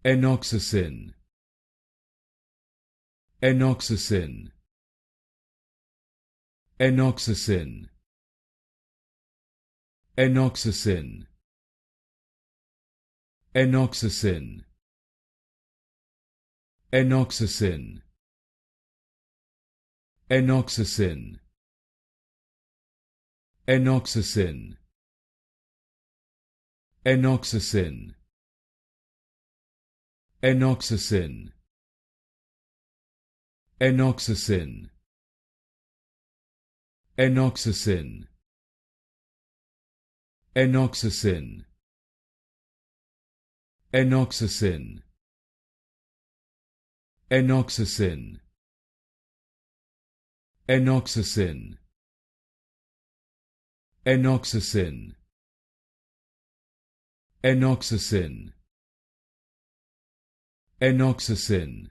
Enoxacin, Enoxacin, Enoxacin, Enoxacin, Enoxacin, Enoxacin, Enoxacin, Enoxacin, Enoxacin, Enoxacin, Enoxacin, Enoxacin, Enoxacin, Enoxacin, Enoxacin, Enoxacin, Enoxacin, Enoxacin, Enoxacin,